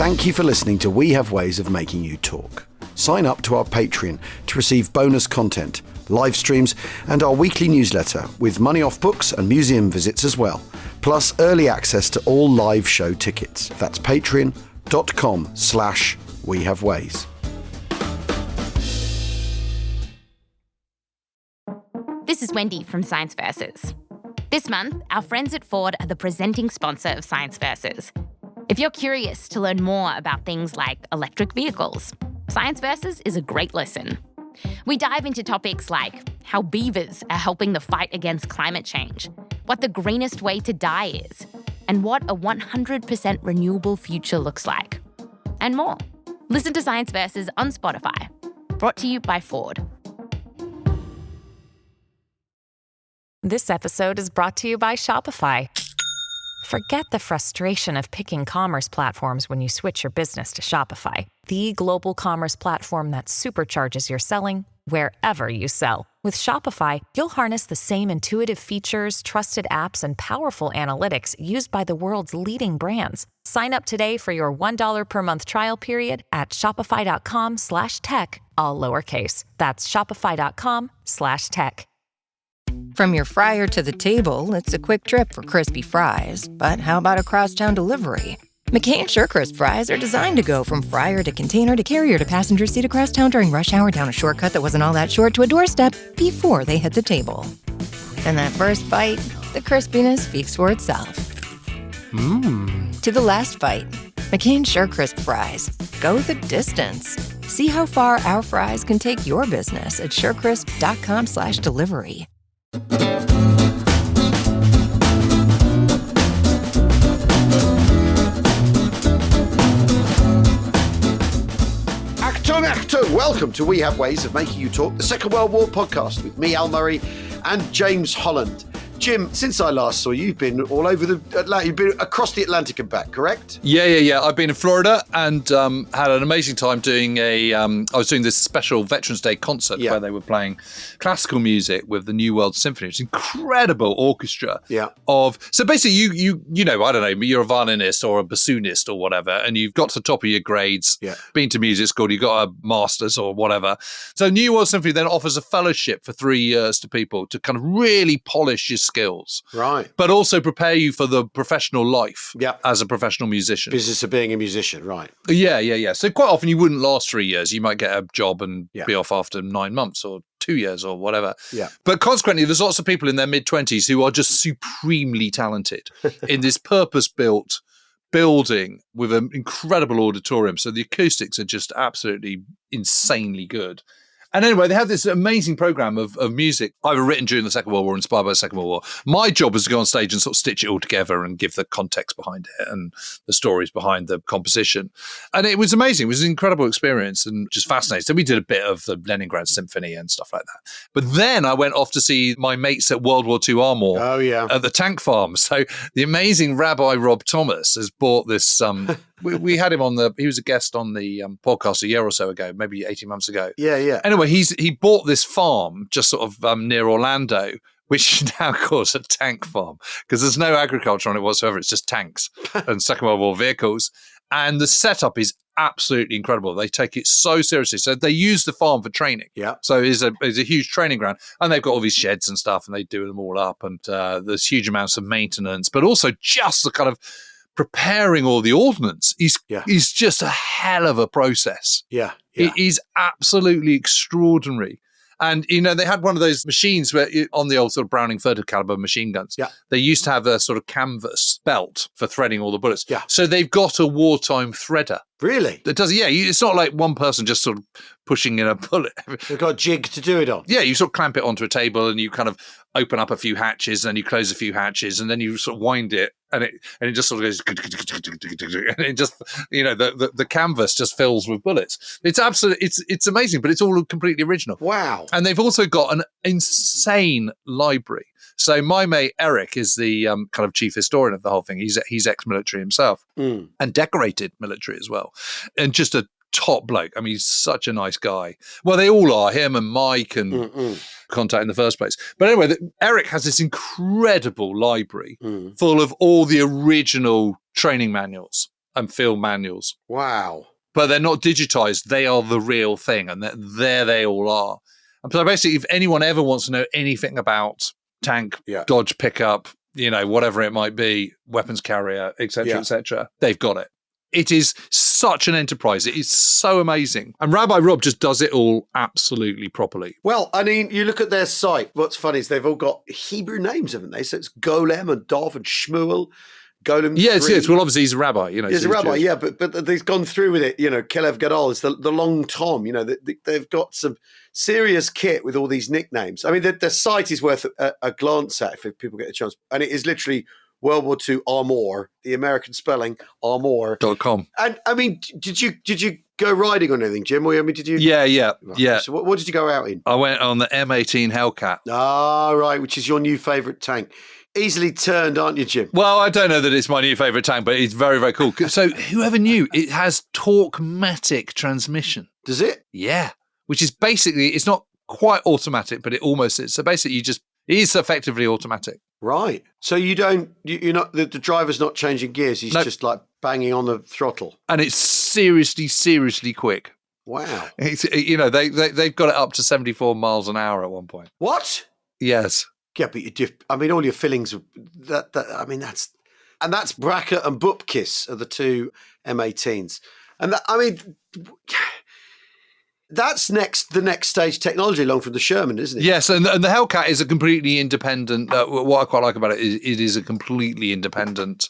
Thank you for listening to We Have Ways of Making You Talk. Sign up to our Patreon to receive bonus content, live streams, and our weekly newsletter with money off books and museum visits as well, plus early access to all live show tickets. That's patreon.com/wehaveways. This is Wendy from Science Versus. This month, our friends at Ford are the presenting sponsor of Science Versus. If you're curious to learn more about things like electric vehicles, Science Versus is a great listen. We dive into topics like how beavers are helping the fight against climate change, what the greenest way to die is, and what a 100% renewable future looks like, and more. Listen to Science Versus on Spotify. Brought to you by Ford. This episode is brought to you by Shopify. Forget the frustration of picking commerce platforms when you switch your business to Shopify, the global commerce platform that supercharges your selling wherever you sell. With Shopify, you'll harness the same intuitive features, trusted apps, and powerful analytics used by the world's leading brands. Sign up today for your $1 per month trial period at shopify.com/tech, all lowercase. That's shopify.com/tech. From your fryer to the table, it's a quick trip for crispy fries. But how about a crosstown delivery? McCain SureCrisp fries are designed to go from fryer to container to carrier to passenger seat across town during rush hour down a shortcut that wasn't all that short to a doorstep before they hit the table. And that first bite, the crispiness speaks for itself. To the last bite, McCain SureCrisp fries. Go the distance. See how far our fries can take your business at surecrisp.com/delivery. Acton, welcome to We Have Ways of Making You Talk, the Second World War podcast with me, Al Murray, and James Holland. Jim, since I last saw you, you've been all over the Atlantic. You've been across the Atlantic and back, correct? Yeah. I've been in Florida and had an amazing time doing I was doing this special Veterans Day concert where they were playing classical music with the New World Symphony. It's an incredible orchestra so basically you know, I don't know, you're a violinist or a bassoonist or whatever, and you've got to the top of your grades, been to music school, you've got a master's or whatever. So New World Symphony then offers a fellowship for 3 years to people to kind of really polish your skills, right? But also prepare you for the professional life as a professional musician. Business of being a musician, right? Yeah. So quite often you wouldn't last 3 years. You might get a job and be off after 9 months or 2 years or whatever. Yeah. But consequently, there's lots of people in their mid-20s who are just supremely talented in this purpose-built building with an incredible auditorium. So the acoustics are just absolutely insanely good. And anyway, they have this amazing program of music either written during the Second World War, inspired by the Second World War. My job was to go on stage and sort of stitch it all together and give the context behind it and the stories behind the composition. And it was amazing. It was an incredible experience and just fascinating. So we did a bit of the Leningrad Symphony and stuff like that. But then I went off to see my mates at World War II Armour at the tank farm. So the amazing Rabbi Rob Thomas has bought this... We had him on he was a guest on the podcast a year or so ago, maybe 18 months ago. Yeah. Anyway, he bought this farm just sort of near Orlando, which is now called a tank farm because there's no agriculture on it whatsoever. It's just tanks and Second World War vehicles. And the setup is absolutely incredible. They take it so seriously. So they use the farm for training. Yeah. So it's a huge training ground. And they've got all these sheds and stuff and they do them all up. And there's huge amounts of maintenance, but also just the kind of preparing all the ordnance is just a hell of a process. Yeah. It is absolutely extraordinary. And, you know, they had one of those machines where on the old sort of Browning 30 caliber machine guns, they used to have a sort of canvas belt for threading all the bullets. Yeah. So they've got a wartime threader. Really? That does, it's not like one person just sort of pushing in a bullet. They've got a jig to do it on. Yeah, you sort of clamp it onto a table and you kind of open up a few hatches and then you close a few hatches and then you sort of wind it and it just sort of goes and it just, you know, the canvas just fills with bullets. It's absolutely, it's amazing, but it's all completely original. Wow. And they've also got an insane library. So my mate Eric is the kind of chief historian of the whole thing. He's ex-military himself and decorated military as well. And just a top bloke. I mean, he's such a nice guy. Well, they all are, him and Mike and Contact in the first place. But anyway, Eric has this incredible library full of all the original training manuals and field manuals. Wow. But they're not digitized. They are the real thing, and there they all are. And so basically, if anyone ever wants to know anything about tank, dodge pickup, whatever it might be, weapons carrier, etc., they've got it. It is such an enterprise. It is so amazing. And Rabbi Rob just does it all absolutely properly. Well, I mean, you look at their site. What's funny is they've all got Hebrew names, haven't they? So it's Golem and Dov and Shmuel. Golem. Yes. Well, obviously he's a rabbi. He's a rabbi, yeah, but they've gone through with it. Kelev Gadol is the long Tom. They've got some serious kit with all these nicknames. I mean, the site is worth a glance at if people get a chance, and it is literally World War II Armour, the American spelling Armour.com. And I mean, did you go riding on anything, Jim? Or, I mean, did you? Yeah. So what did you go out in? I went on the M18 Hellcat. Ah, right, which is your new favourite tank. Easily turned, aren't you, Jim? Well, I don't know that it's my new favourite tank, but it's very, very cool. So whoever knew, it has Torque-matic transmission. Does it? Yeah, which is basically, it's not quite automatic, but it almost is. So basically, it is effectively automatic. Right. So you're not, the driver's not changing gears. He's just like banging on the throttle. And it's seriously, seriously quick. Wow. It's, they've got it up to 74 miles an hour at one point. What? Yes. Yeah, but all your fillings, that's Bracker and Bupkis are the two M18s. And that's the next stage technology along from the Sherman, isn't it? Yes, and the Hellcat is a completely independent, what I quite like about it is it is a completely independent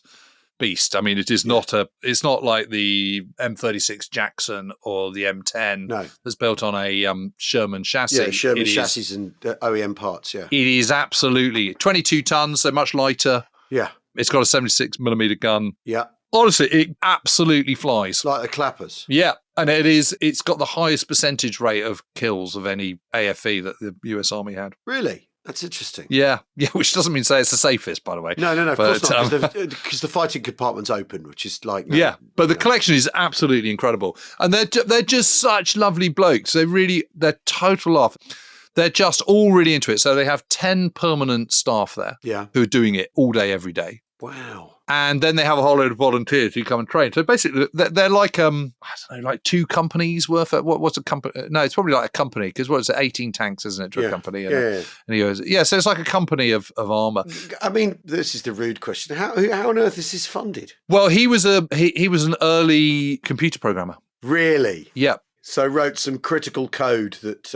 beast. I mean, it's not like the M36 Jackson or the M10 that's built on a Sherman chassis. Yeah, Sherman chassis and OEM parts, yeah. It is absolutely 22 tons, so much lighter. Yeah. It's got a 76mm gun. Yeah. Honestly, it absolutely flies. Like the clappers. Yeah, and it's got the highest percentage rate of kills of any AFE that the US Army had. Really? That's interesting. Yeah, which doesn't mean say it's the safest, by the way. No, of course not, because the fighting compartment's open, which is like... but the collection is absolutely incredible. And they're just such lovely blokes. They're total laugh. They're just all really into it. So they have 10 permanent staff there who are doing it all day, every day. Wow. And then they have a whole load of volunteers who come and train. So basically, they're like, I don't know, like two companies worth of, what's a company? No, it's probably like a company, because what is it, 18 tanks, isn't it, to a company? And he goes, so it's like a company of armour. I mean, this is the rude question. How on earth is this funded? Well, he was an early computer programmer. Really? Yep. So wrote some critical code that...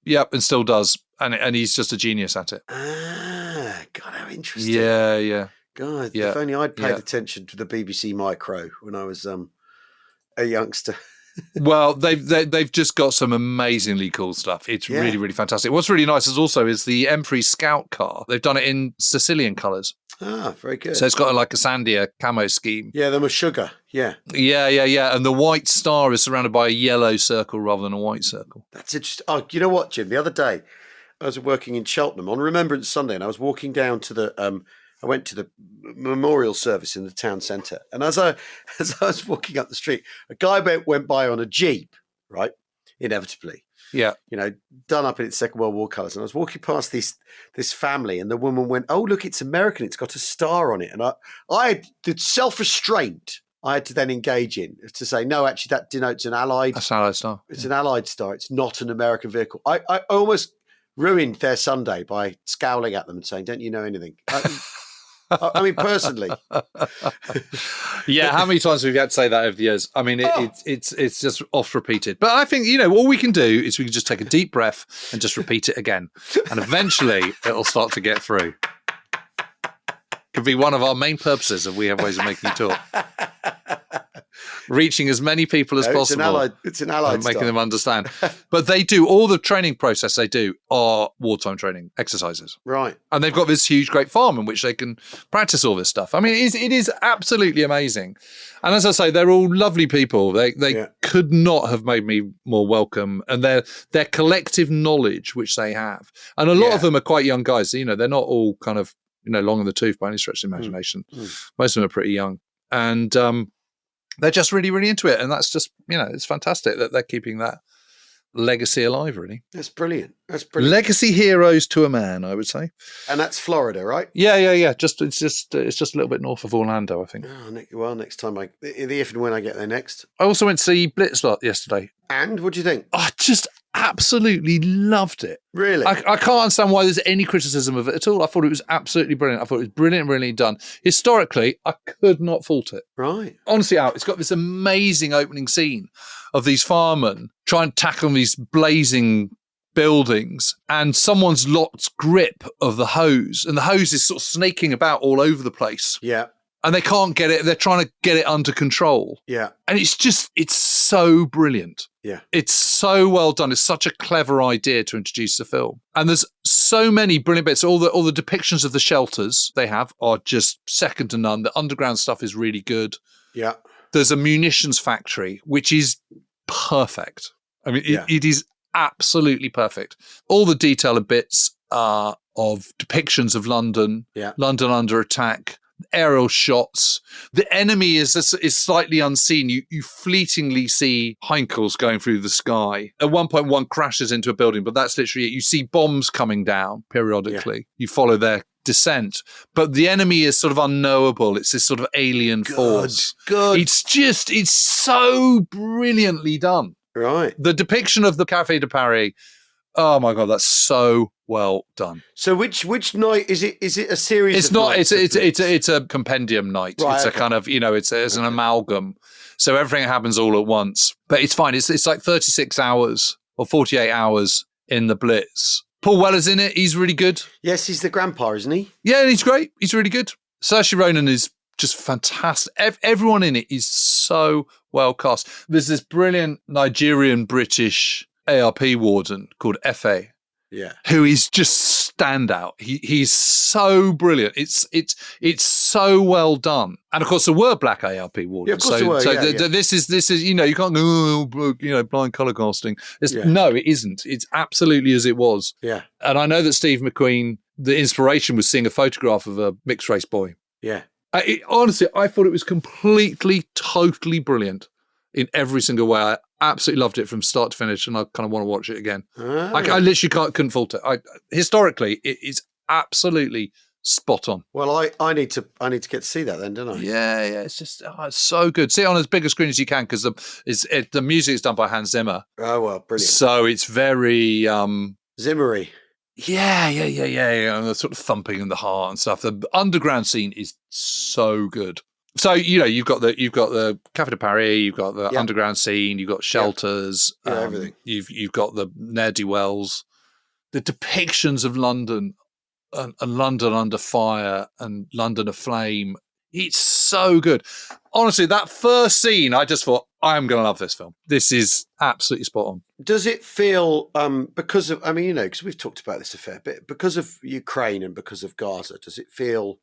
Yep, and still does. And he's just a genius at it. Ah, God, how interesting. Yeah. God, if only I'd paid attention to the BBC Micro when I was a youngster. Well, they've just got some amazingly cool stuff. It's really, really fantastic. What's really nice is the M3 Scout car. They've done it in Sicilian colours. Ah, very good. So it's got like a Sandia camo scheme. Yeah, them are sugar. Yeah. Yeah. And the white star is surrounded by a yellow circle rather than a white circle. That's interesting. Oh, you know what, Jim? The other day, I was working in Cheltenham on Remembrance Sunday, and I was walking down to I went to the memorial service in the town centre, and as I was walking up the street, a guy went by on a Jeep, right? Inevitably. Yeah. Done up in its Second World War colours. And I was walking past this family, and the woman went, "Oh, look, it's American. It's got a star on it." And I had the self-restraint I had to then engage in to say, no, actually, that denotes an Allied... That's an Allied star. It's an Allied star. It's not an American vehicle. I almost ruined their Sunday by scowling at them and saying, don't you know anything? I mean, personally. Yeah, how many times have you had to say that over the years? I mean, it's just oft repeated. But I think, all we can do is we can just take a deep breath and just repeat it again. And eventually it'll start to get through. Could be one of our main purposes of We Have Ways of Making You Talk. Reaching as many people as possible. It's an allied and making them understand. But they do, all the training process they do are wartime training exercises. Right. And they've got this huge, great farm in which they can practice all this stuff. I mean, it is absolutely amazing. And as I say, they're all lovely people. They could not have made me more welcome. And their collective knowledge, which they have. And a lot of them are quite young guys. They're not all kind of, long in the tooth by any stretch of the imagination. Most of them are pretty young. And they're just really, really into it. And that's just, it's fantastic that they're keeping that legacy alive, really. That's brilliant. That's brilliant. Legacy heroes to a man, I would say. And that's Florida, right? Yeah. It's just a little bit north of Orlando, I think. Oh, next time if and when I get there next. I also went to see Blitz yesterday. And what do you think? I just absolutely loved it. Really? I can't understand why there's any criticism of it at all. I thought it was absolutely brilliant. I thought it was brilliantly done. Historically, I could not fault it. Right. Honestly, Al, it's got this amazing opening scene of these firemen trying to tackle these blazing buildings, and someone's lost grip of the hose, and the hose is sort of snaking about all over the place. Yeah. And they can't get it. They're trying to get it under control. Yeah. And it's so brilliant. Yeah. It's so well done. It's such a clever idea to introduce the film. And there's so many brilliant bits. All the depictions of the shelters they have are just second to none. The underground stuff is really good. Yeah. There's a munitions factory, which is perfect. I mean, it is absolutely perfect. All the detailed bits are of depictions of London, London under attack, aerial shots. The enemy is slightly unseen. You fleetingly see Heinkels going through the sky. At one point, one crashes into a building, but that's literally it. You see bombs coming down periodically. Yeah. You follow their descent, but the enemy is sort of unknowable. It's this sort of alien force. Good. It's so brilliantly done. Right. The depiction of the Café de Paris. Oh my God, that's so well done. So which night is it? Is it a series? It's not. It's a compendium night. Right, it's a kind of it's an amalgam. So everything happens all at once, but it's fine. It's like 36 hours or 48 hours in the Blitz. Paul Weller's in it. He's really good. Yes, he's the grandpa, isn't he? Yeah, and he's great. He's really good. Saoirse Ronan is just fantastic. Everyone in it is so well cast. There's this brilliant Nigerian-British ARP warden called Efe, who is just standout. He's so brilliant. It's so well done. And of course, there were black ARP wardens. Yeah, of course there were. This is you can't go blind colour casting. No, it isn't. It's absolutely as it was. Yeah. And I know that Steve McQueen, the inspiration was seeing a photograph of a mixed race boy. Yeah. Honestly, I thought it was completely, totally brilliant in every single way. I absolutely loved it from start to finish, and I kind of want to watch it again. I literally couldn't fault it. Historically, it is absolutely spot on. Well, I need to get to see that then, don't I? Yeah. It's just it's so good. See it on as big a screen as you can, because the music is done by Hans Zimmer. Oh well, brilliant. So it's very Zimmery. Yeah. And the sort of thumping in the heart and stuff. The underground scene is so good. So you've got the Café de Paris, you've got the underground scene, you've got shelters, everything. You've got the ne'er-do-wells, the depictions of London and London under fire and London aflame. It's so good. Honestly, that first scene, I just thought, I'm going to love this film. This is absolutely spot on. Does it feel, because of, because we've talked about this a fair bit, because of Ukraine and because of Gaza, does it feel,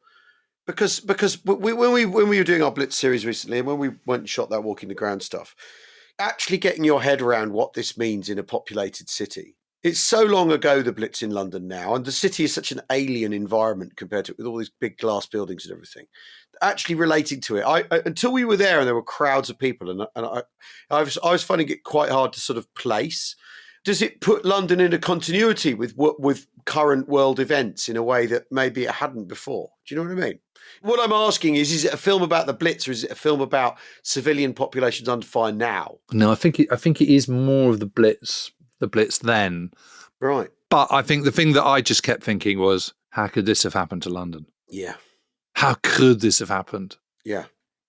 because when we were doing our Blitz series recently, and when we went and shot that walking the ground stuff, actually getting your head around what this means in a populated city. It's so long ago, the Blitz in London now, and the city is such an alien environment compared to it, with all these big glass buildings and everything. Actually relating to it, I until we were there and there were crowds of people, and I was finding it quite hard to sort of place. Does it put London into continuity with current world events in a way that maybe it hadn't before? Do you know what I mean? What I'm asking is it a film about the Blitz, or is it a film about civilian populations under fire now? No, I think it is more of the Blitz then. Right. But I think the thing that I just kept thinking was, how could this have happened to London? Yeah. How could this have happened? Yeah.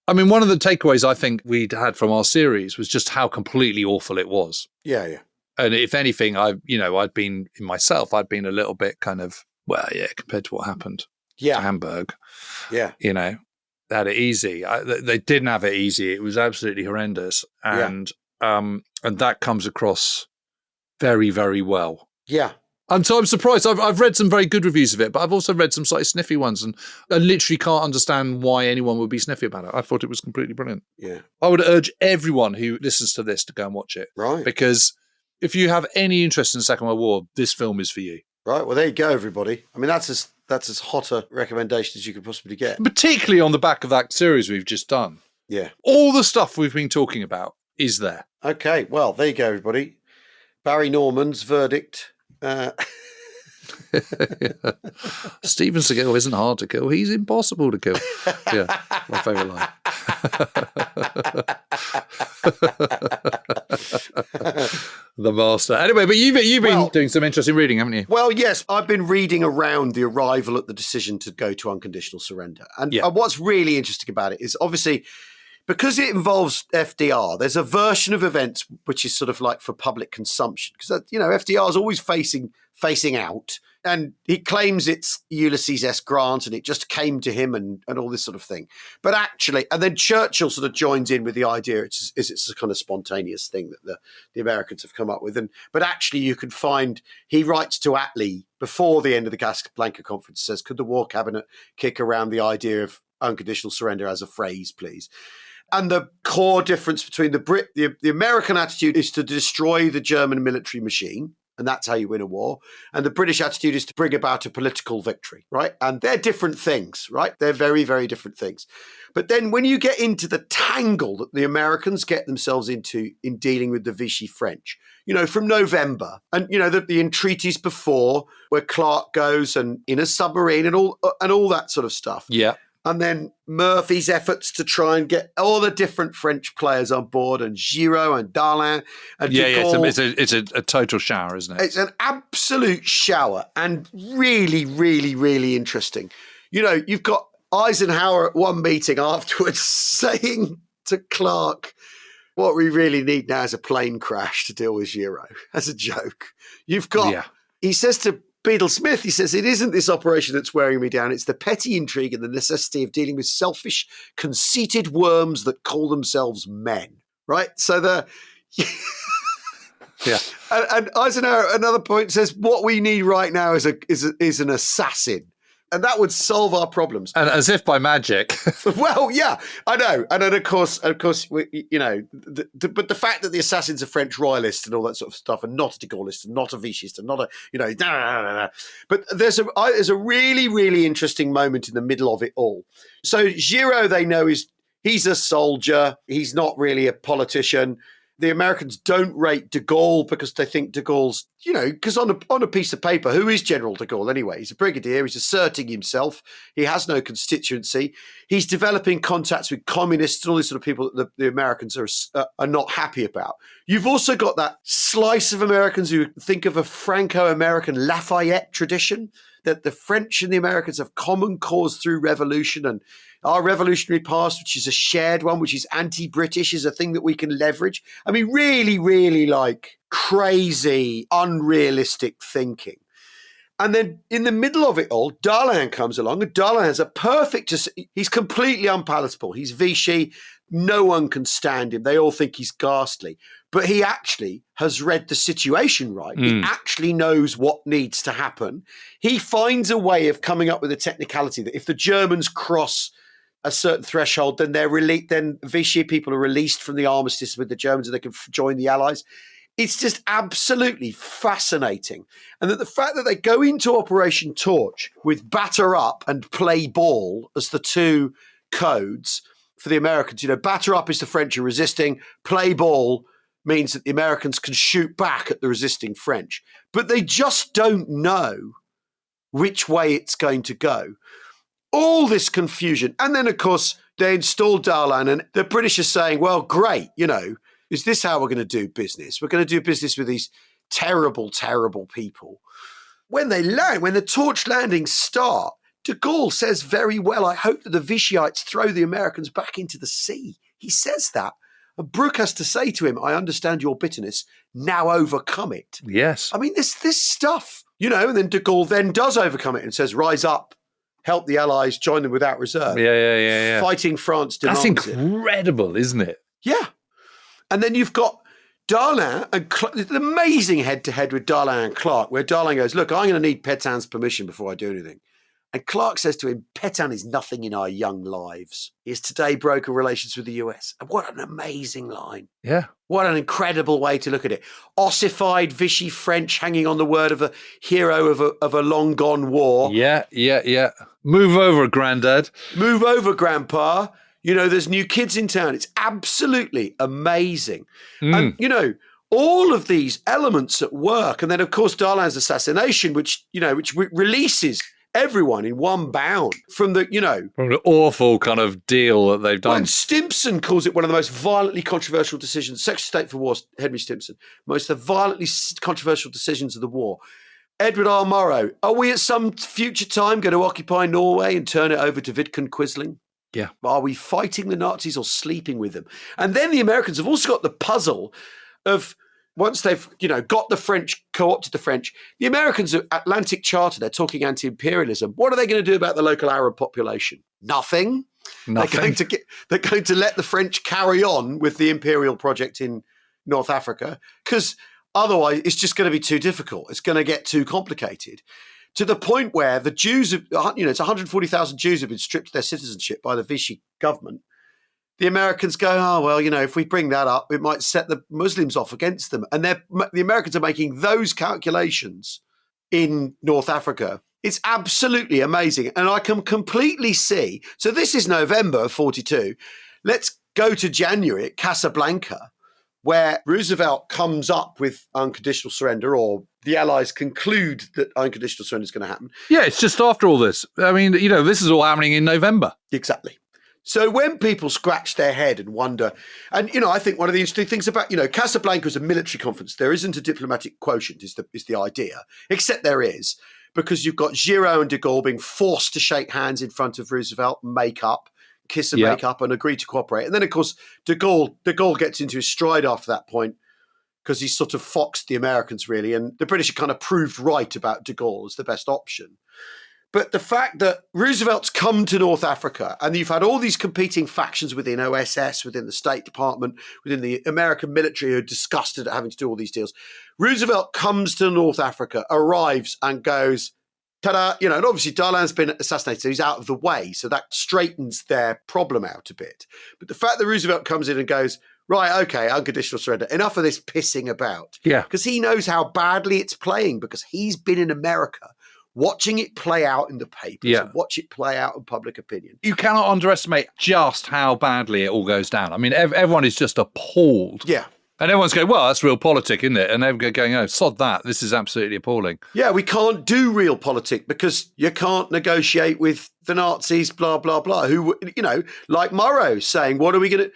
I mean, one of the takeaways I think we'd had from our series was just how completely awful it was. Yeah. And if anything, I'd been a little bit kind of, compared to what happened to Hamburg. Yeah. They had it easy. They didn't have it easy. It was absolutely horrendous. And that comes across very, very well. Yeah. And so I'm surprised. I've read some very good reviews of it, but I've also read some slightly sniffy ones, and I literally can't understand why anyone would be sniffy about it. I thought it was completely brilliant. Yeah. I would urge everyone who listens to this to go and watch it. Right. Because if you have any interest in the Second World War, this film is for you. Right. Well, there you go, everybody. I mean, that's as hot a recommendation as you could possibly get. Particularly on the back of that series we've just done. Yeah. All the stuff we've been talking about is there. Okay. Well, there you go, everybody. Barry Norman's verdict. Steven Seagal isn't hard to kill. He's impossible to kill. Yeah, my favourite line. The master. Anyway, but you've been doing some interesting reading, haven't you? Well, yes, I've been reading around the arrival at the decision to go to unconditional surrender. And what's really interesting about it is obviously because it involves FDR, there's a version of events which is sort of like for public consumption. Because, FDR is always facing out. And he claims it's Ulysses S. Grant and it just came to him and all this sort of thing. But actually, and then Churchill sort of joins in with the idea it's a kind of spontaneous thing that the Americans have come up with. But actually, you can find, he writes to Attlee before the end of the Casablanca conference, says, could the War Cabinet kick around the idea of unconditional surrender as a phrase, please? And the core difference between the American attitude is to destroy the German military machine. And that's how you win a war. And the British attitude is to bring about a political victory, right? And they're different things, right? They're very, very different things. But then when you get into the tangle that the Americans get themselves into in dealing with the Vichy French, from November, and, the entreaties before where Clark goes and in a submarine and all that sort of stuff. Yeah. And then Murphy's efforts to try and get all the different French players on board, and Giraud and Darlin and de Gaulle. It's a total shower, isn't it? It's an absolute shower and really, really, really interesting. You've got Eisenhower at one meeting afterwards saying to Clark, what we really need now is a plane crash to deal with Giraud, as a joke. He says to Beadle Smith, he says, it isn't this operation that's wearing me down. It's the petty intrigue and the necessity of dealing with selfish, conceited worms that call themselves men. Right? So yeah. And Eisenhower at another point says, what we need right now is an assassin. And that would solve our problems. And as if by magic. Well, yeah, I know. And then, of course, but the fact that the assassins are French royalists and all that sort of stuff, and not a de Gaullist and not a Vichist and not a, But there's a really, really interesting moment in the middle of it all. So Giraud, they know, he's a soldier. He's not really a politician. The Americans don't rate de Gaulle because they think de Gaulle's, because on a piece of paper, who is General de Gaulle anyway? He's a brigadier. He's asserting himself. He has no constituency. He's developing contacts with communists and all these sort of people that the Americans are not happy about. You've also got that slice of Americans who think of a Franco-American Lafayette tradition, that the French and the Americans have common cause through revolution, and our revolutionary past, which is a shared one, which is anti-British, is a thing that we can leverage. I mean, really, really like crazy, unrealistic thinking. And then in the middle of it all, Darlin comes along, and Darlin has he's completely unpalatable. He's Vichy. No one can stand him. They all think he's ghastly. But he actually has read the situation right. He actually knows what needs to happen. He finds a way of coming up with a technicality that if the Germans cross a certain threshold, then then Vichy people are released from the armistice with the Germans and they can join the Allies. It's just absolutely fascinating. And that the fact that they go into Operation Torch with batter up and play ball as the two codes for the Americans. Batter up is the French are resisting, play ball means that the Americans can shoot back at the resisting French. But they just don't know which way it's going to go. All this confusion. And then, of course, they installed Darlan, and the British are saying, well, great, is this how we're going to do business? We're going to do business with these terrible, terrible people. When they land, when the torch landings start, de Gaulle says very well, I hope that the Vichyites throw the Americans back into the sea. He says that. And Brooke has to say to him, I understand your bitterness, now overcome it. Yes. I mean, this stuff, and then de Gaulle then does overcome it and says, rise up, help the Allies, join them without reserve. Yeah. Fighting France demands That's incredible, isn't it? Yeah. And then you've got Darlin and an amazing head-to-head with Darlin and Clark, where Darlin goes, look, I'm going to need Pétain's permission before I do anything. And Clark says to him, Pétain is nothing in our young lives. He has today broken relations with the US. And what an amazing line. Yeah. What an incredible way to look at it. Ossified Vichy French hanging on the word of a hero of a long-gone war. Yeah. Move over, Grandad. Move over, Grandpa. There's new kids in town. It's absolutely amazing. And, all of these elements at work. And then, of course, Darlan's assassination, which releases everyone in one bound from the, From an awful kind of deal that they've done. And Stimson calls it one of the most violently controversial decisions. Secretary of State for War, Henry Stimson, most of the violently controversial decisions of the war. Edward R. Murrow, are we at some future time going to occupy Norway and turn it over to Vidkun Quisling? Yeah. Are we fighting the Nazis or sleeping with them? And then the Americans have also got the puzzle of, once they've, got the French, co-opted the French, the Americans are Atlantic Charter, they're talking anti-imperialism. What are they going to do about the local Arab population? Nothing. They're going to let the French carry on with the imperial project in North Africa, because otherwise it's just going to be too difficult. It's going to get too complicated, to the point where the Jews, it's 140,000 Jews have been stripped of their citizenship by the Vichy government. The Americans go, oh, well, if we bring that up, it might set the Muslims off against them. And the Americans are making those calculations in North Africa. It's absolutely amazing. And I can completely see. So this is November of 42. Let's go to January at Casablanca, where Roosevelt comes up with unconditional surrender, or the Allies conclude that unconditional surrender is going to happen. Yeah, it's just after all this. I mean, this is all happening in November. Exactly. So when people scratch their head and wonder, and, I think one of the interesting things about, Casablanca is a military conference. There isn't a diplomatic quotient is the idea, except there is, because you've got Giraud and de Gaulle being forced to shake hands in front of Roosevelt, make up, kiss and make up and agree to cooperate. And then, of course, de Gaulle gets into his stride after that point, because he's sort of foxed the Americans, really. And the British are kind of proved right about de Gaulle as the best option. But the fact that Roosevelt's come to North Africa, and you've had all these competing factions within OSS, within the State Department, within the American military, who are disgusted at having to do all these deals. Roosevelt comes to North Africa, arrives and goes, ta-da, and obviously Darlan's been assassinated, so he's out of the way. So that straightens their problem out a bit. But the fact that Roosevelt comes in and goes, right, okay, unconditional surrender, enough of this pissing about. Yeah. Because he knows how badly it's playing, because he's been in America watching it play out in the papers and watch it play out in public opinion. You cannot underestimate just how badly it all goes down. I mean, everyone is just appalled. Yeah. And everyone's going, well, that's realpolitik, isn't it? And everyone's going, oh, sod that. This is absolutely appalling. Yeah, we can't do realpolitik because you can't negotiate with the Nazis, blah, blah, blah, who, like Murrow saying, what are we going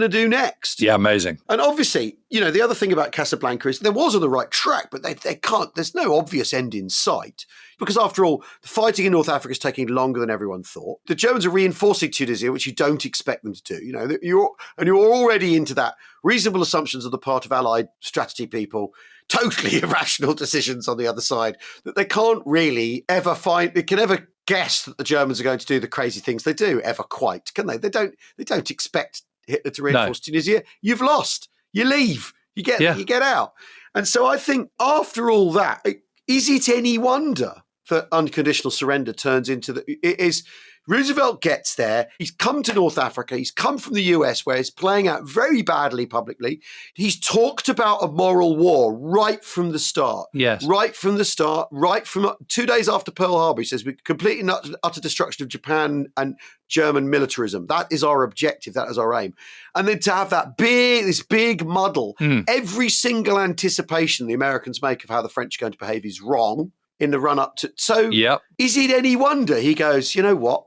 to do next? Yeah, amazing. And obviously, the other thing about Casablanca is there was on the right track, but they can't, there's no obvious end in sight. Because after all, the fighting in North Africa is taking longer than everyone thought. The Germans are reinforcing Tunisia, which you don't expect them to do. You're already into that. Reasonable assumptions on the part of Allied strategy people, totally irrational decisions on the other side, that they can't really ever they can ever guess that the Germans are going to do the crazy things they do ever quite, can they? They don't expect Hitler to reinforce Tunisia. You've lost. You leave. You get out. And so I think after all that, is it any wonder that unconditional surrender turns into it is Roosevelt gets there. He's come to North Africa. He's come from the US, where he's playing out very badly publicly. He's talked about a moral war right from the start. Yes. Right from the start, right from 2 days after Pearl Harbor. He says, we complete and utter destruction of Japan and German militarism. That is our objective. That is our aim. And then to have this big muddle, every single anticipation the Americans make of how the French are going to behave is wrong in the run up to. So is it any wonder he goes, you know what?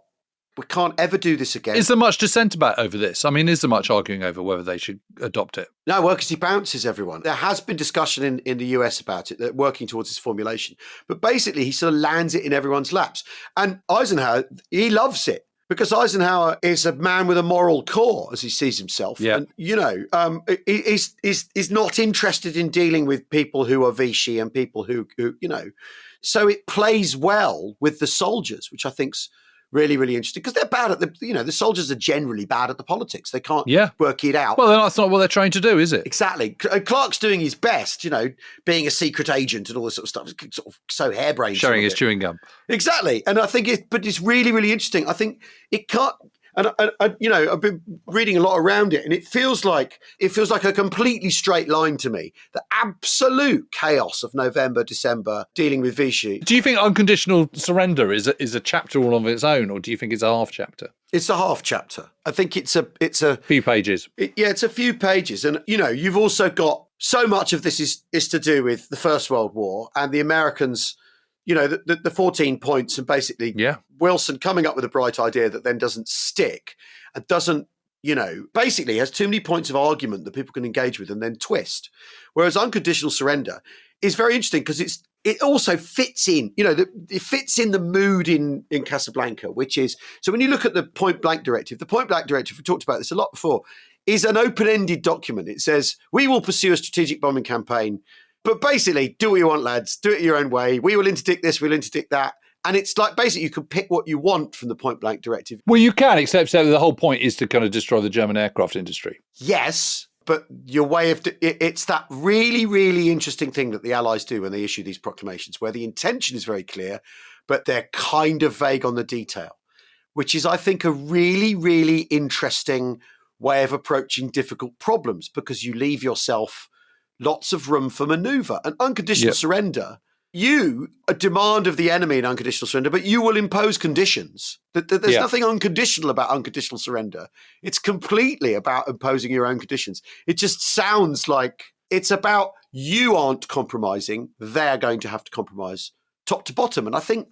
We can't ever do this again. Is there much dissent over this? I mean, is there much arguing over whether they should adopt it? No, well, because he bounces everyone. There has been discussion in the US about it, that working towards this formulation. But basically, he sort of lands it in everyone's laps. And Eisenhower, he loves it, because Eisenhower is a man with a moral core, as he sees himself. Yeah. And, is not interested in dealing with people who are Vichy and people who. So it plays well with the soldiers, which I think's really, really interesting, because they're bad at the soldiers are generally bad at the politics. They can't work it out. Well, then that's not what they're trying to do, is it? Exactly. Clark's doing his best, being a secret agent and all this sort of stuff. It's sort of so harebrained. Showing his chewing gum. Exactly. And I think it's really, really interesting. I think it can't, and I've been reading a lot around it, and it feels like a completely straight line to me. The absolute chaos of November, December, dealing with Vichy. Do you think unconditional surrender is a chapter all of its own, or do you think it's a half chapter? It's a half chapter. I think it's a few pages. It's a few pages, and you've also got so much of this is to do with the First World War and the Americans, the 14 points and basically Wilson coming up with a bright idea that then doesn't stick and doesn't, basically has too many points of argument that people can engage with and then twist. Whereas unconditional surrender is very interesting because it also fits in, it fits in the mood in Casablanca, which is, so when you look at the point blank directive, we talked about this a lot before, is an open-ended document. It says, we will pursue a strategic bombing campaign, but basically, do what you want, lads, do it your own way. We will interdict this, we'll interdict that. And it's like, basically, you can pick what you want from the point blank directive. Well, you can, except the whole point is to kind of destroy the German aircraft industry. Yes, but your way of it's that really, really interesting thing that the Allies do when they issue these proclamations, where the intention is very clear, but they're kind of vague on the detail, which is, I think, a really, really interesting way of approaching difficult problems because you leave yourself lots of room for maneuver. And unconditional surrender, a demand of the enemy in unconditional surrender, but you will impose conditions. There's nothing unconditional about unconditional surrender. It's completely about imposing your own conditions. It just sounds like it's about you aren't compromising, they're going to have to compromise top to bottom. And I think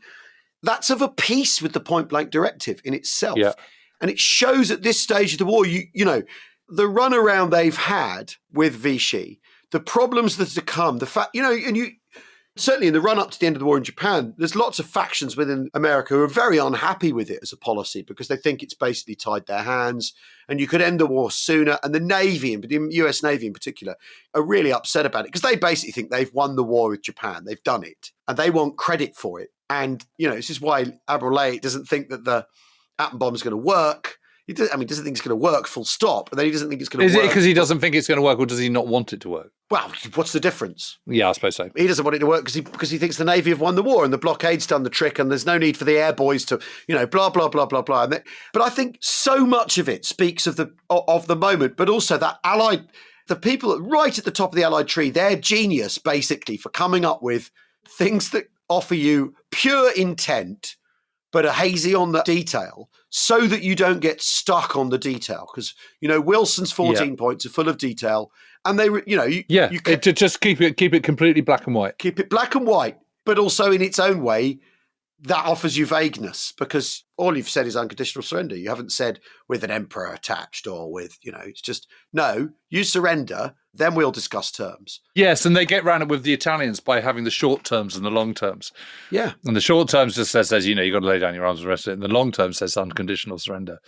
that's of a piece with the point blank directive in itself. Yeah. And it shows at this stage of the war, the runaround they've had with Vichy, the problems that are to come, the fact, certainly in the run up to the end of the war in Japan, there's lots of factions within America who are very unhappy with it as a policy because they think it's basically tied their hands and you could end the war sooner. And the Navy, the US Navy in particular, are really upset about it because they basically think they've won the war with Japan. They've done it and they want credit for it. And, this is why Admiral Ley doesn't think that the atom bomb is going to work. He doesn't think it's going to work, full stop. And then he doesn't think it's going to work. Is it because he doesn't think it's going to work, or does he not want it to work? Well, what's the difference? Yeah, I suppose so. He doesn't want it to work because he thinks the Navy have won the war and the blockade's done the trick and there's no need for the air boys to, blah, blah, blah, blah, blah. But I think so much of it speaks of the moment, but also that the people right at the top of the Allied tree, their genius, basically, for coming up with things that offer you pure intent but are hazy on the detail so that you don't get stuck on the detail. Because, Wilson's 14 points are full of detail and they, you can just keep it completely black and white. Keep it black and white, but also in its own way, that offers you vagueness because all you've said is unconditional surrender. You haven't said with an emperor attached or with, it's just, no, you surrender, then we'll discuss terms. Yes, and they get around it with the Italians by having the short terms and the long terms. Yeah. And the short terms just says you've got to lay down your arms and the rest of it. And the long term says unconditional surrender.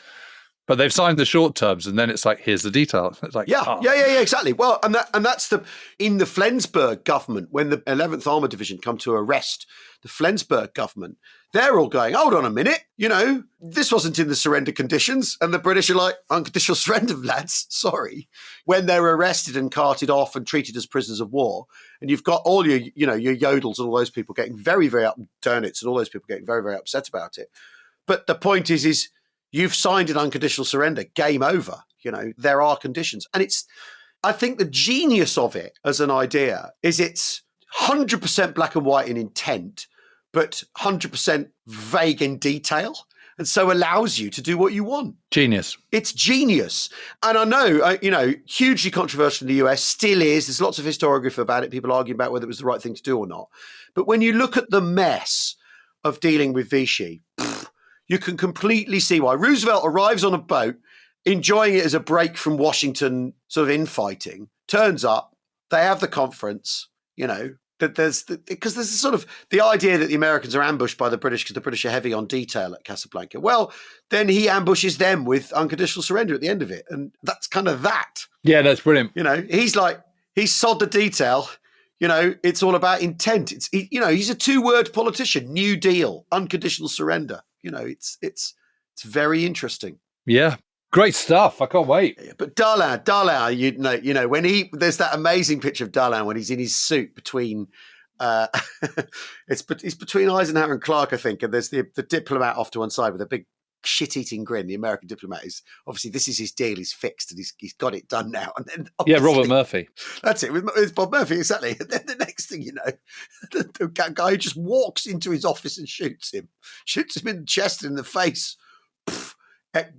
But they've signed the short terms and then it's like, here's the detail. It's like, yeah, exactly. Well, and that's in the Flensburg government, when the 11th Armored Division come to arrest the Flensburg government, they're all going, hold on a minute, this wasn't in the surrender conditions. And the British are like, unconditional surrender, lads, sorry. When they're arrested and carted off and treated as prisoners of war, and you've got all your, your Yodels and all those people getting very, very Dönitz and all those people getting very, very upset about it. But the point is you've signed an unconditional surrender, game over. There are conditions. And I think the genius of it as an idea is it's 100% black and white in intent, but 100% vague in detail. And so allows you to do what you want. Genius. It's genius. And I know, hugely controversial in the US, still is. There's lots of historiography about it. People argue about whether it was the right thing to do or not. But when you look at the mess of dealing with Vichy, you can completely see why. Roosevelt arrives on a boat, enjoying it as a break from Washington sort of infighting, turns up, they have the conference, that because there's sort of the idea that the Americans are ambushed by the British because the British are heavy on detail at Casablanca. Well, then he ambushes them with unconditional surrender at the end of it. And that's kind of that. Yeah, that's brilliant. He's sod the detail. It's all about intent. He's a 2-word politician, New Deal, unconditional surrender. It's very interesting. Yeah. Great stuff. I can't wait. But Darlan, when there's that amazing picture of Darlan when he's in his suit between, it's between Eisenhower and Clark, I think, and there's the diplomat off to one side with a big shit-eating grin. The American diplomat is obviously this is his deal. He's fixed and he's got it done now. And then Robert Murphy. That's it with Bob Murphy exactly. And then the next thing the guy just walks into his office and shoots him in the chest and in the face.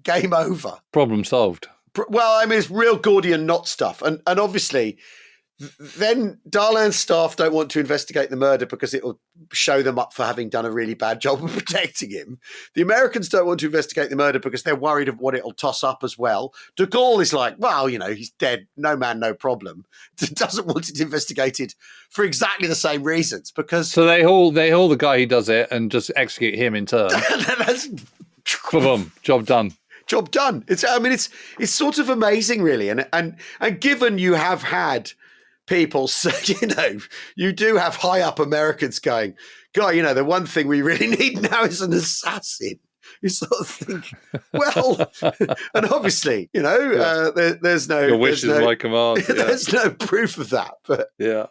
Game over. Problem solved. Well, it's real Gordian knot stuff. And obviously Then Darlan's staff don't want to investigate the murder because it will show them up for having done a really bad job of protecting him. The Americans don't want to investigate the murder because they're worried of what it'll toss up as well. De Gaulle is like, well, he's dead. No man, no problem. Doesn't want it investigated for exactly the same reasons because... So they haul the guy who does it and just execute him in turn. Boom, job done. Job done. It's sort of amazing, really. And given you have had... people say, you do have high up Americans going, God, the one thing we really need now is an assassin. You sort of think, well, and obviously, there's no... Your wish is my command. Yeah. There's no proof of that, but... Yeah.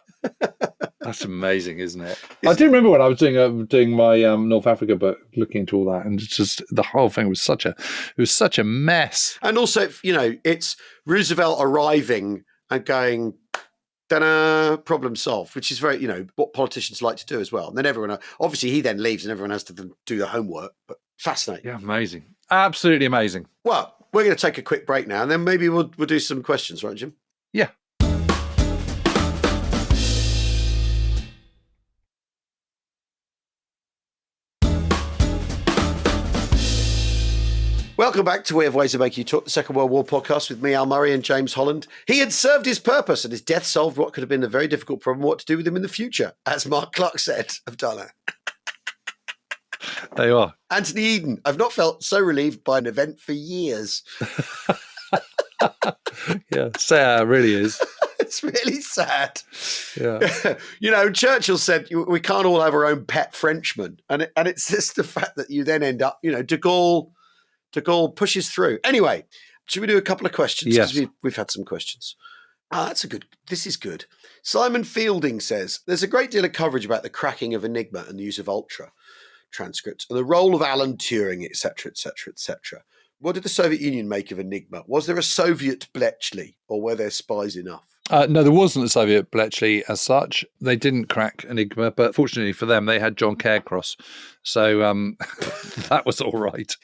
That's amazing, isn't it? I do remember when I was doing my North Africa book, looking into all that, and it's just the whole thing was such a mess. And also, it's Roosevelt arriving and going... Ta-da, problem solved, which is very, what politicians like to do as well. And then obviously he then leaves and everyone has to do the homework, but fascinating. Yeah, amazing. Absolutely amazing. Well, we're going to take a quick break now and then maybe we'll do some questions, right, Jim? Yeah. Welcome back to We Have Ways of Making You Talk, the Second World War podcast with me, Al Murray and James Holland. He had served his purpose and his death solved what could have been a very difficult problem, what to do with him in the future, as Mark Clark said of Darlan. There you are. Anthony Eden, I've not felt so relieved by an event for years. Yeah, sad, it really is. It's really sad. Yeah. Churchill said we can't all have our own pet Frenchman. And it's just the fact that you then end up, De Gaulle pushes through. Anyway, should we do a couple of questions? Yes. Because we've had some questions. This is good. Simon Fielding says, there's a great deal of coverage about the cracking of Enigma and the use of Ultra transcripts and the role of Alan Turing, etc., etc., etc. What did the Soviet Union make of Enigma? Was there a Soviet Bletchley or were there spies enough? No, there wasn't a Soviet Bletchley as such. They didn't crack Enigma, but fortunately for them, they had John Carecross. So that was all right.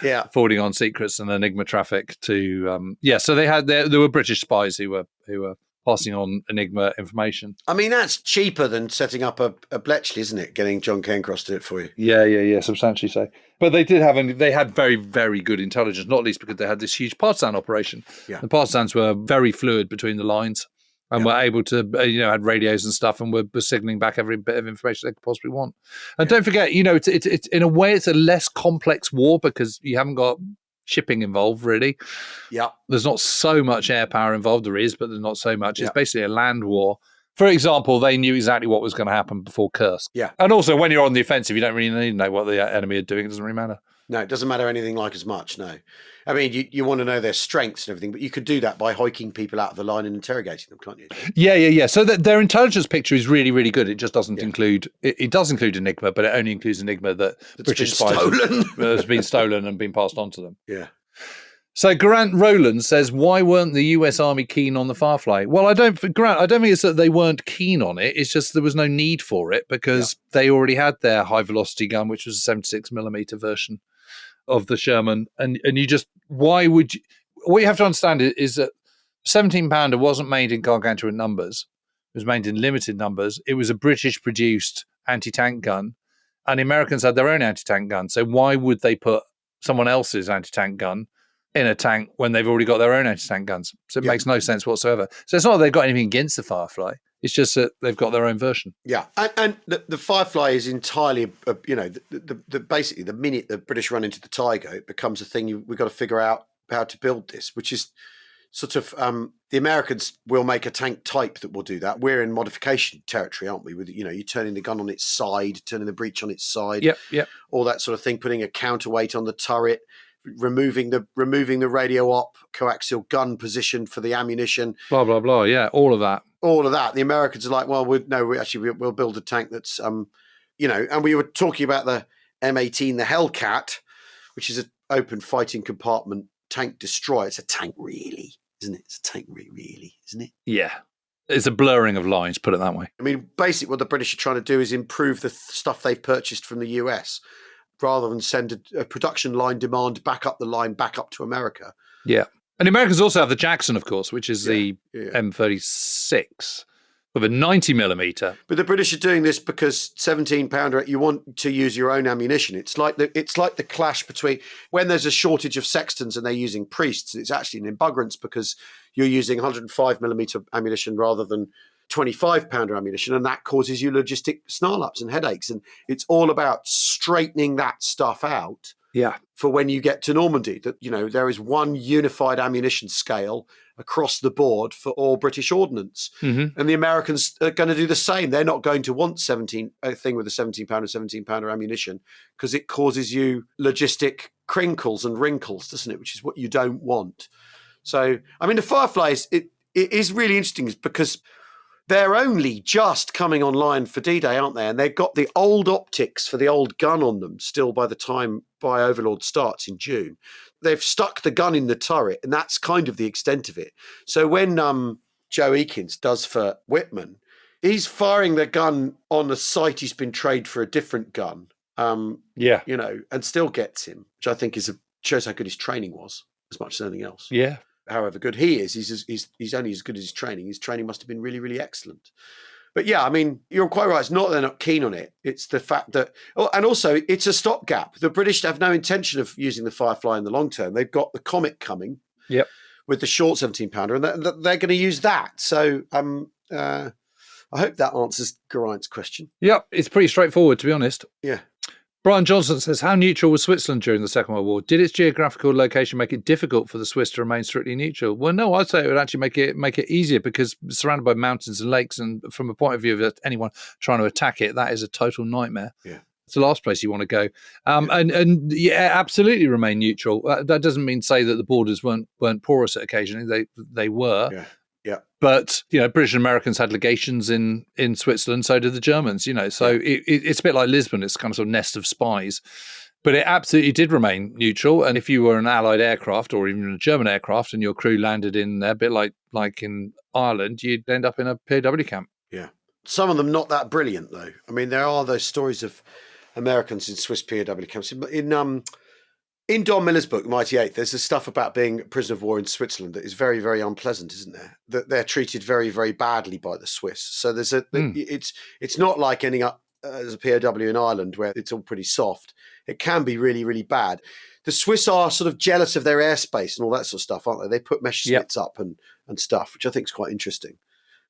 Yeah. Forwarding on secrets and Enigma traffic to... so there were British spies who were passing on Enigma information. I mean, that's cheaper than setting up a Bletchley, isn't it? Getting John Cairncross to do it for you. Yeah, substantially so. But they had very, very good intelligence, not least because they had this huge partisan operation. Yeah. The partisans were very fluid between the lines and were able to, had radios and stuff and were signaling back every bit of information they could possibly want. And don't forget, it's in a way, it's a less complex war because you haven't got shipping involved, really. Yeah. There's not so much air power involved. There is, but there's not so much. Yeah. It's basically a land war. For example, they knew exactly what was going to happen before Kursk. Yeah. And also, when you're on the offensive, you don't really need to know what the enemy are doing. It doesn't really matter. No, it doesn't matter anything like as much, no. I mean, you want to know their strengths and everything, but you could do that by hiking people out of the line and interrogating them, can't you? Yeah. So their intelligence picture is really, really good. It just doesn't include... It does include Enigma, but it only includes Enigma that's British spies has been stolen and been passed on to them. Yeah. So Grant Rowland says, why weren't the US Army keen on the Firefly? Well, I don't think it's that they weren't keen on it. It's just there was no need for it because they already had their high velocity gun, which was a 76mm version of the Sherman. And you just, why would you, what you have to understand is that 17 pounder wasn't made in gargantuan numbers. It was made in limited numbers. It was a British produced anti-tank gun and the Americans had their own anti-tank gun. So why would they put someone else's anti-tank gun in a tank when they've already got their own anti-tank guns? So it makes no sense whatsoever. So it's not that they've got anything against the Firefly. It's just that they've got their own version. Yeah, and the Firefly is entirely, basically the minute the British run into the Tiger, it becomes a thing we've got to figure out how to build this, which is sort of the Americans will make a tank type that will do that. We're in modification territory, aren't we? With you turning the gun on its side, turning the breech on its side, all that sort of thing, putting a counterweight on the turret, removing the radio op coaxial gun position for the ammunition, blah blah blah. Yeah, all of that. The Americans are like, well, we'll build a tank that's and we were talking about the M18, the Hellcat, which is an open fighting compartment tank destroyer. It's a tank, really, isn't it? It's a tank, really, isn't it? Yeah, it's a blurring of lines. Put it that way. I mean, basically, what the British are trying to do is improve the stuff they've purchased from the US, rather than send a production line demand back up the line, back up to America. Yeah. And the Americans also have the Jackson, of course, which is the M36. With a 90mm. But the British are doing this because 17-pounder, you want to use your own ammunition. It's like the clash between when there's a shortage of sextons and they're using priests. It's actually an embuggerance because you're using 105mm ammunition rather than 25-pounder ammunition, and that causes you logistic snarl-ups and headaches. And it's all about straightening that stuff out. Yeah. For when you get to Normandy, that there is one unified ammunition scale across the board for all British ordnance, and the Americans are going to do the same. They're not going to want a thing with a 17-pounder ammunition because it causes you logistic crinkles and wrinkles, doesn't it? Which is what you don't want. So, I mean, the Fireflies, it is really interesting because they're only just coming online for D-Day, aren't they? And they've got the old optics for the old gun on them still by the time Overlord starts in June. They've stuck the gun in the turret, and that's kind of the extent of it. So when Joe Eakins does for Whitman, he's firing the gun on a site he's been trained for a different gun, and still gets him, which I think shows how good his training was as much as anything else. Yeah. However good he is, he's only as good as his training. His training must have been really, really excellent. But yeah, I mean, you're quite right. It's not that they're not keen on it. It's the fact that, and also it's a stopgap. The British have no intention of using the Firefly in the long term. They've got the Comet coming with the short 17-pounder, and they're going to use that. So I hope that answers Geraint's question. Yep, it's pretty straightforward, to be honest. Yeah. Brian Johnson says, how neutral was Switzerland during the Second World War? Did its geographical location make it difficult for the Swiss to remain strictly neutral? Well, no, I'd say it would actually make it easier because it's surrounded by mountains and lakes, and from a point of view of anyone trying to attack it, that is a total nightmare. Yeah. It's the last place you want to go. And absolutely remain neutral. That doesn't mean say that the borders weren't porous occasionally. They were. Yeah. Yeah. But, British and Americans had legations in Switzerland, so did the Germans, So it's a bit like Lisbon. It's kind of sort of nest of spies. But it absolutely did remain neutral. And if you were an Allied aircraft or even a German aircraft and your crew landed in there, a bit like in Ireland, you'd end up in a POW camp. Yeah. Some of them not that brilliant, though. I mean, there are those stories of Americans in Swiss POW camps. In Don Miller's book, Mighty Eight, there's this stuff about being a prisoner of war in Switzerland that is very, very unpleasant, isn't there? That they're treated very, very badly by the Swiss. So there's it's not like ending up as a POW in Ireland where it's all pretty soft. It can be really, really bad. The Swiss are sort of jealous of their airspace and all that sort of stuff, aren't they? They put mesh slits up and stuff, which I think is quite interesting.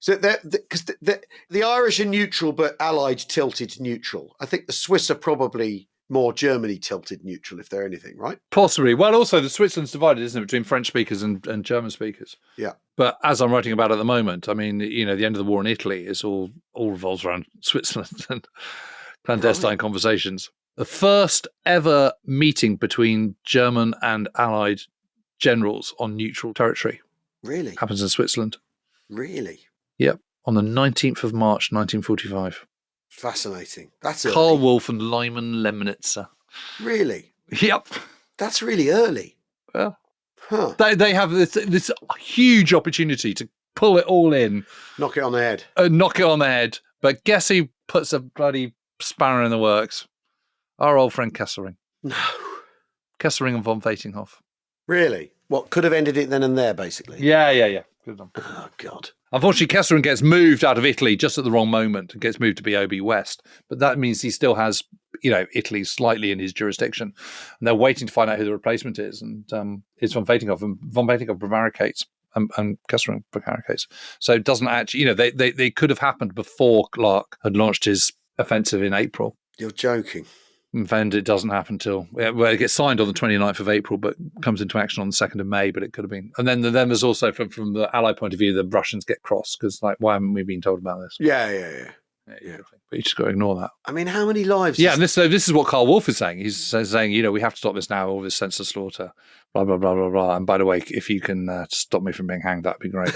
So because the Irish are neutral, but Allied tilted neutral. I think the Swiss are probably more Germany tilted neutral, if they're anything, right? Possibly. Well, also the Switzerland's divided, isn't it, between French speakers and German speakers? Yeah. But as I'm writing about at the moment, I mean, the end of the war in Italy is all revolves around Switzerland and clandestine conversations. The first ever meeting between German and Allied generals on neutral territory. Really? Happens in Switzerland. Really? Yep. On the 19th of March, 1945. Fascinating. That's Karl early. Wolff and Lyman Lemnitzer. Really? Yep. That's really early. Well, they have this huge opportunity to pull it all in. Knock it on the head. Knock it on the head. But guess who puts a bloody spanner in the works? Our old friend Kesselring. No. Kesselring and von Veitinghoff. Really? What, could have ended it then and there, basically? Yeah. Good one. Oh, God. Unfortunately, Kesselring gets moved out of Italy just at the wrong moment and gets moved to BOB West. But that means he still has, Italy slightly in his jurisdiction. And they're waiting to find out who the replacement is. And it's von Veitinghoff. And von Veitinghoff prevaricates and Kesselring prevaricates. So it doesn't actually, they could have happened before Clark had launched his offensive in April. You're joking. And it doesn't happen till it gets signed on the 29th of April, but comes into action on the 2nd of May. But it could have been, and then there's also from the Allied point of view, the Russians get cross because why haven't we been told about this? Yeah. But you just got to ignore that. I mean, how many lives? Yeah, and this is what Karl Wolff is saying. He's saying, we have to stop this now. All this senseless slaughter, blah blah blah blah blah. And by the way, if you can stop me from being hanged, that'd be great.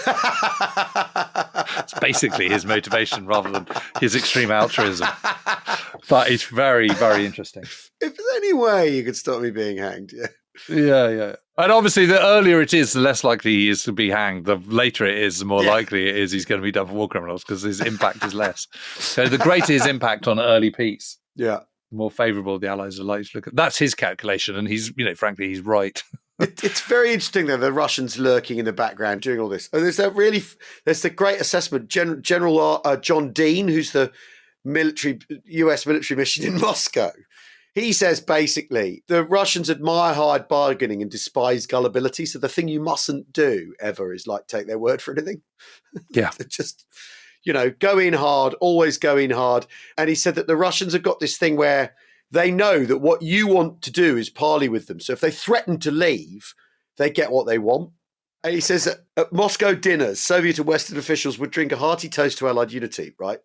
It's basically his motivation rather than his extreme altruism. But it's very, very interesting. If there's any way you could stop me being hanged, Yeah. And obviously, the earlier it is, the less likely he is to be hanged. The later it is, the more likely it is he's going to be done for war criminals because his impact is less. So the greater his impact on early peace, the more favourable the Allies are likely to look at. That's his calculation, and he's, frankly, he's right. It's very interesting, though, the Russians lurking in the background doing all this. And there's the great assessment. General John Dean, who's the US military mission in Moscow. He says, basically, the Russians admire hard bargaining and despise gullibility. So the thing you mustn't do ever is like take their word for anything. Yeah. Just, go in hard, always go in hard. And he said that the Russians have got this thing where they know that what you want to do is parley with them. So if they threaten to leave, they get what they want. And he says that at Moscow dinners, Soviet and Western officials would drink a hearty toast to Allied unity, right?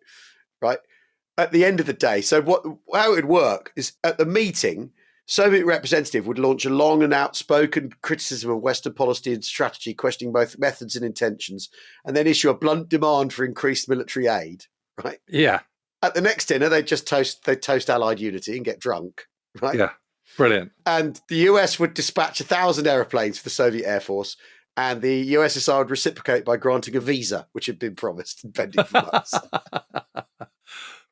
At the end of the day, so how it would work is at the meeting, Soviet representative would launch a long and outspoken criticism of Western policy and strategy, questioning both methods and intentions, and then issue a blunt demand for increased military aid, right? Yeah. At the next dinner, they'd toast Allied unity and get drunk, right? Yeah. Brilliant. And the US would dispatch 1,000 aeroplanes for the Soviet Air Force, and the USSR would reciprocate by granting a visa, which had been promised and pending for months.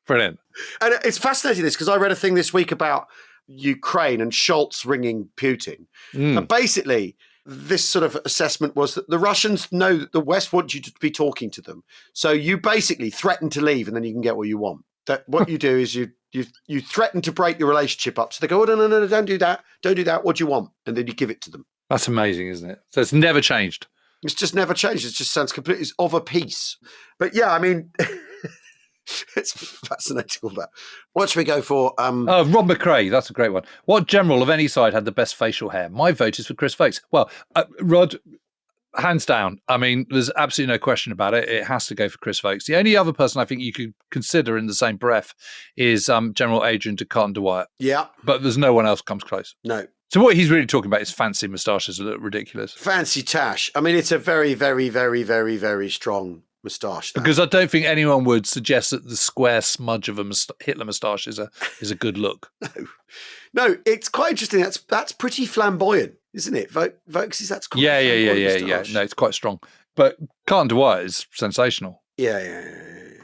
Brilliant. And it's fascinating this because I read a thing this week about Ukraine and Scholz ringing Putin. And basically, this sort of assessment was that the Russians know that the West wants you to be talking to them. So you basically threaten to leave and then you can get what you want. That what you do is you threaten to break your relationship up. So they go, oh, no, don't do that. Don't do that. What do you want? And then you give it to them. That's amazing, isn't it? So it's never changed. It's just never changed. It just sounds completely of a piece. But yeah, I mean... It's fascinating all that. What should we go for? Rob McCrae, that's a great one. What general of any side had the best facial hair? My vote is for Chris Vokes. Well, Rod, hands down. I mean, there's absolutely no question about it. It has to go for Chris Vokes. The only other person I think you could consider in the same breath is General Adrian de Carton-Dwyer. Yeah. But there's no one else comes close. No. So what he's really talking about is fancy moustaches that look ridiculous. Fancy tash. I mean, it's a very, very, very, very, very strong moustache. Because I don't think anyone would suggest that the square smudge of a Hitler moustache is a good look. No, it's quite interesting. That's pretty flamboyant, isn't it? Vokes, that's quite yeah. No, it's quite strong. But Carton-Dwyer is sensational. Yeah.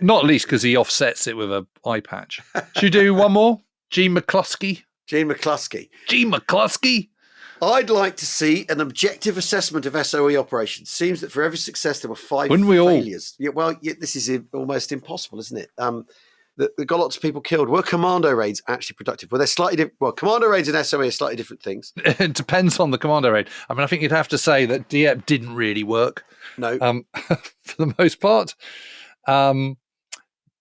Not least because he offsets it with an eye patch. Should we do one more? Gene McCluskey. Gene McCluskey. I'd like to see an objective assessment of SOE operations. Seems that for every success, there were 5 Wouldn't we failures. This is almost impossible, isn't it? They got lots of people killed. Were commando raids actually productive? Were they slightly different? Well, commando raids and SOE are slightly different things. It depends on the commando raid. I mean, I think you'd have to say that Dieppe didn't really work. No. For the most part.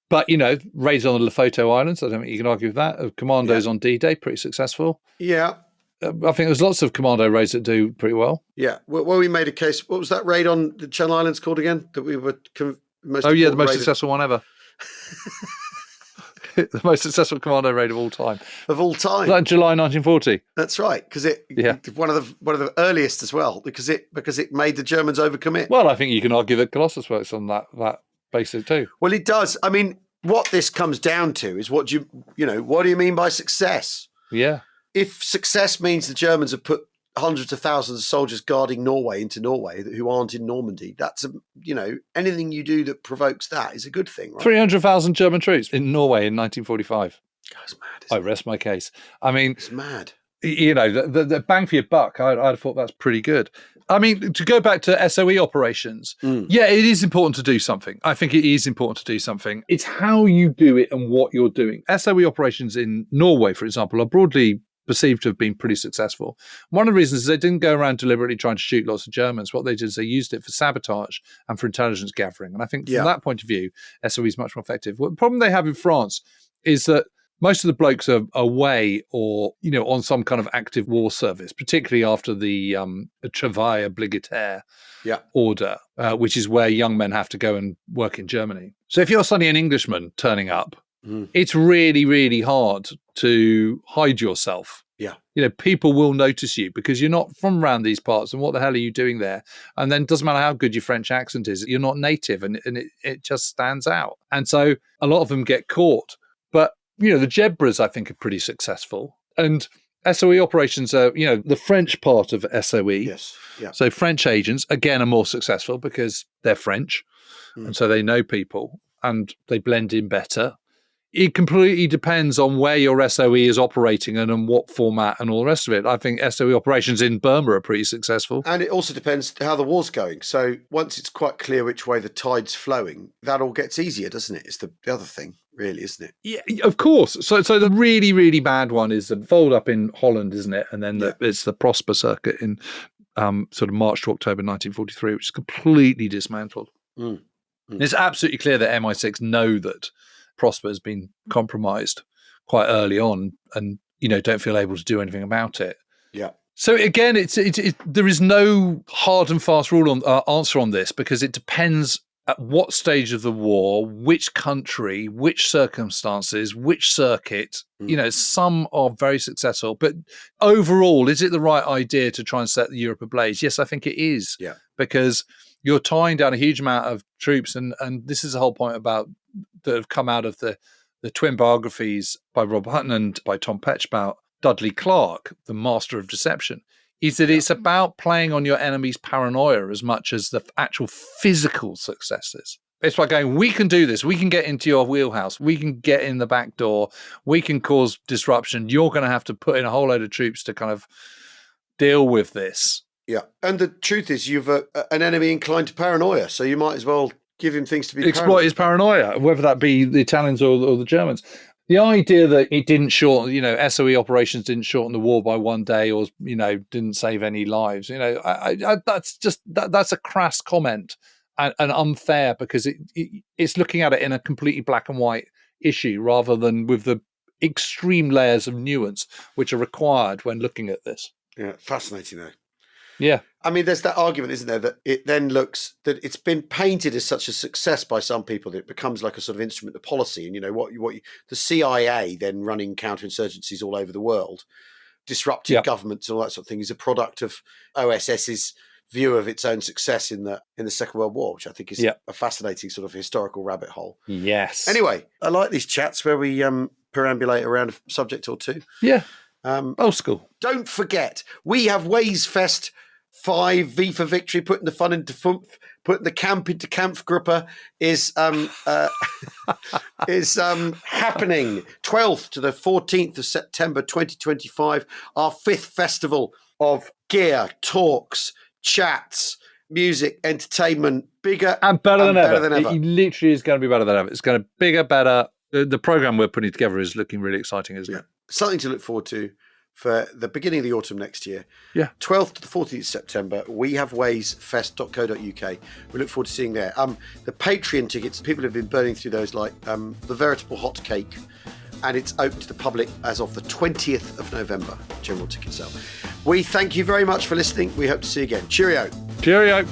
But, raids on the Lefoto Islands, I don't think you can argue with that. Commandos on D-Day, pretty successful. Yeah. I think there's lots of commando raids that do pretty well. Yeah. Well, we made a case. What was that raid on the Channel Islands called again? That we were the most successful one ever. The most successful commando raid of all time. Was that in July 1940? That's right, because one of the earliest as well, because it made the Germans overcommit. Well, I think you can argue that Colossus works on that basis too. Well, it does. I mean, what this comes down to is what do you mean by success? Yeah. If success means the Germans have put hundreds of thousands of soldiers guarding Norway into Norway who aren't in Normandy, that's anything you do that provokes that is a good thing, right? 300,000 German troops in Norway in 1945. That's mad. I rest my case. I mean, it's mad. The bang for your buck, I'd have thought that's pretty good. I mean, to go back to SOE operations, yeah, it is important to do something. I think it is important to do something. It's how you do it and what you're doing. SOE operations in Norway, for example, are broadly perceived to have been pretty successful. One of the reasons is they didn't go around deliberately trying to shoot lots of Germans. What they did is they used it for sabotage and for intelligence gathering. And I think from that point of view, SOE is much more effective. Well, the problem they have in France is that most of the blokes are away or, on some kind of active war service, particularly after the travail obligataire order, which is where young men have to go and work in Germany. So if you're suddenly an Englishman turning up, it's really, really hard to hide yourself. Yeah. People will notice you because you're not from around these parts. And what the hell are you doing there? And then it doesn't matter how good your French accent is, you're not native and it just stands out. And so a lot of them get caught. But, the Jebras, I think, are pretty successful. And SOE operations are, the French part of SOE. Yes. Yeah. So French agents, again, are more successful because they're French. And so they know people and they blend in better. it completely depends on where your SOE is operating and on what format and all the rest of it. I think SOE operations in Burma are pretty successful. And it also depends how the war's going. So once it's quite clear which way the tide's flowing, that all gets easier, doesn't it? It's the other thing, really, isn't it? Yeah, of course. So the really, really bad one is the fold up in Holland, isn't it? And then it's the Prosper circuit in sort of March to October 1943, which is completely dismantled. And it's absolutely clear that MI6 know that Prosper has been compromised quite early on and, don't feel able to do anything about it. Yeah. So again, there is no hard and fast rule on answer on this, because it depends at what stage of the war, which country, which circumstances, which circuit. Some are very successful, but overall, is it the right idea to try and set Europe ablaze? Yes, I think it is. Yeah. Because you're tying down a huge amount of troops, and this is the whole point about that have come out of the twin biographies by Rob Hutton and by Tom Petch about Dudley Clark, the master of deception, is that it's about playing on your enemy's paranoia as much as the actual physical successes. It's like going, we can do this. We can get into your wheelhouse. We can get in the back door. We can cause disruption. You're going to have to put in a whole load of troops to kind of deal with this. Yeah. And the truth is you've an enemy inclined to paranoia, so you might as well give him things to be exploit his paranoia, whether that be the Italians or the Germans. The idea that it didn't shorten, SOE operations didn't shorten the war by one day, or didn't save any lives. That's a crass comment and unfair, because it's looking at it in a completely black and white issue rather than with the extreme layers of nuance which are required when looking at this. Yeah, fascinating though. Yeah. I mean, there's that argument, isn't there, that it then looks that it's been painted as such a success by some people that it becomes like a sort of instrument of policy. And, the CIA then running counterinsurgencies all over the world, disrupting governments and all that sort of thing, is a product of OSS's view of its own success in the Second World War, which I think is a fascinating sort of historical rabbit hole. Yes. Anyway, I like these chats where we perambulate around a subject or two. Yeah. Old school. Don't forget, we have Ways Fest 5, V for Victory, putting the fun into Fumpf, putting the camp into Kampfgruppe is happening 12th to the 14th of September 2025, our 5th festival of gear, talks, chats, music, entertainment, bigger and better than ever. It literally is going to be better than ever. It's going to be bigger, better. The program we're putting together is looking really exciting, isn't it? Something to look forward to for the beginning of the autumn next year. Yeah. 12th to the 14th of September, wehavewaysfest.co.uk. We look forward to seeing there. The Patreon tickets, people have been burning through those like the veritable hot cake, and it's open to the public as of the 20th of November, general ticket sale. We thank you very much for listening. We hope to see you again. Cheerio. Cheerio.